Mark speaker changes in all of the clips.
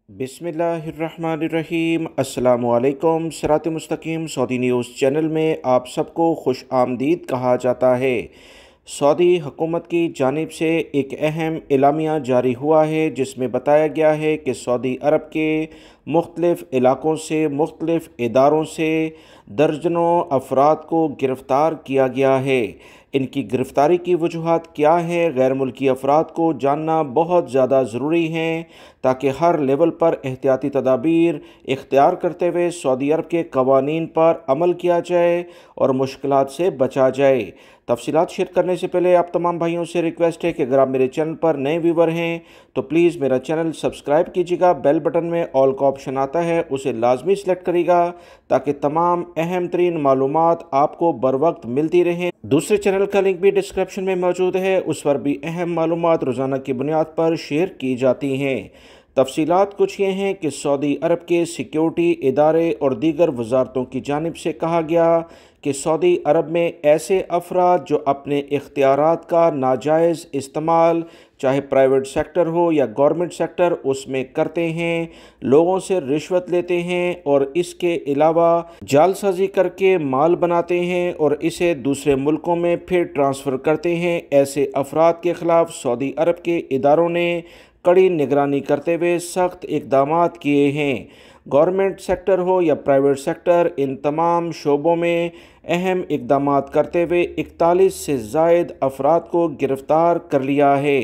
Speaker 1: बिस्मिल्लाहिर्रहमानिर्रहीम। अस्सलामुअलैकुम। सिरात मुस्तकीम सऊदी न्यूज़ चैनल में आप सबको खुश आमदीद कहा जाता है। सऊदी हुकूमत की जानिब से एक अहम एलामिया जारी हुआ है जिसमें बताया गया है कि सऊदी अरब के मुख्तलिफ़ इलाक़ों से मुख्तलिफ़ इदारों से दर्जनों अफराद को गिरफ़्तार किया गया है। इनकी गिरफ़्तारी की वजूहात क्या है, गैर मुल्की अफराद को जानना बहुत ज़्यादा ज़रूरी है ताकि हर लेवल पर एहतियाती तदाबीर इख्तियार करते हुए सऊदी अरब के कवानीन पर अमल किया जाए और मुश्किलात से बचा जाए। तफसीलात शेयर करने से पहले आप तमाम भाइयों से रिक्वेस्ट है कि अगर आप मेरे चैनल पर नए व्यूवर हैं तो प्लीज़ मेरा चैनल सब्सक्राइब कीजिएगा। बेल बटन में ऑल का ऑप्शन आता है, उसे लाजमी सेलेक्ट करिएगा ताकि तमाम अहम तरीन मालूमात आपको बर वक्त मिलती रहें। दूसरे चैनल का लिंक भी डिस्क्रिप्शन में मौजूद है, उस पर भी अहम मालूमात रोज़ाना की बुनियाद पर शेयर की जाती हैं। तफसीलात कुछ ये हैं कि सऊदी अरब के सिक्योरिटी इदारे और दीगर वजारतों की जानिब से कहा गया कि सऊदी अरब में ऐसे अफराद जो अपने इख्तियारात का नाजायज़ इस्तेमाल चाहे प्राइवेट सेक्टर हो या गवर्नमेंट सेक्टर उसमें करते हैं, लोगों से रिश्वत लेते हैं और इसके अलावा जालसाजी करके माल बनाते हैं और इसे दूसरे मुल्कों में फिर ट्रांसफ़र करते हैं, ऐसे अफराद के ख़िलाफ़ सऊदी अरब के इदारों ने कड़ी निगरानी करते हुए सख्त इक़दामात किए हैं। गवर्नमेंट सेक्टर हो या प्राइवेट सेक्टर, इन तमाम शोबों में अहम इक़दामात करते हुए 41 से ज़ायद अफराद को गिरफ़्तार कर लिया है।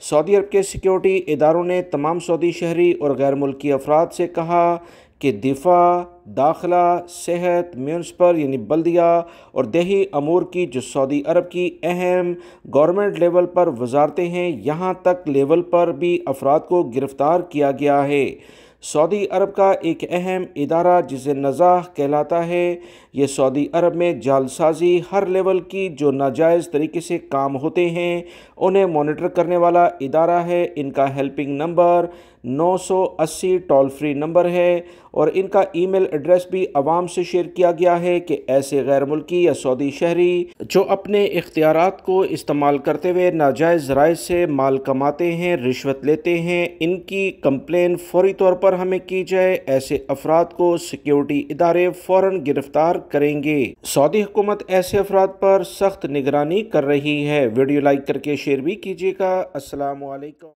Speaker 1: सऊदी अरब के सिक्योरिटी इदारों ने तमाम सऊदी शहरी और गैर मुल्की अफराद से कहा कि दिफा, दाखिला, सेहत, म्यूनसिपल यानी बल्दिया और देही अमूर की जो सऊदी अरब की अहम गवर्नमेंट लेवल पर वजारतें हैं, यहाँ तक लेवल पर भी अफराद को गिरफ़्तार किया गया है। सऊदी अरब का एक अहम इदारा जिसे नज़ाह कहलाता है, ये सऊदी अरब में जालसाजी हर लेवल की जो नाजायज़ तरीके से काम होते हैं उन्हें मॉनिटर करने वाला इदारा है। इनका helping number 980 toll free number है और इनका ईमेल एड्रेस भी आवाम से शेयर किया गया है कि ऐसे गैर मुल्की या सऊदी शहरी जो अपने इख्तियारात को इस्तेमाल करते हुए नाजायज़ ज़राए से माल कमाते हैं, रिश्वत लेते हैं, इनकी कंप्लेन फौरी तौर पर हमें की जाए। ऐसे अफराद को सिक्योरिटी इदारे फ़ौरन गिरफ़्तार करेंगे। सऊदी हुकूमत ऐसे अफराद पर सख्त निगरानी कर रही है। वीडियो लाइक करके शेयर भी कीजिएगा। अस्सलामु अलैकुम।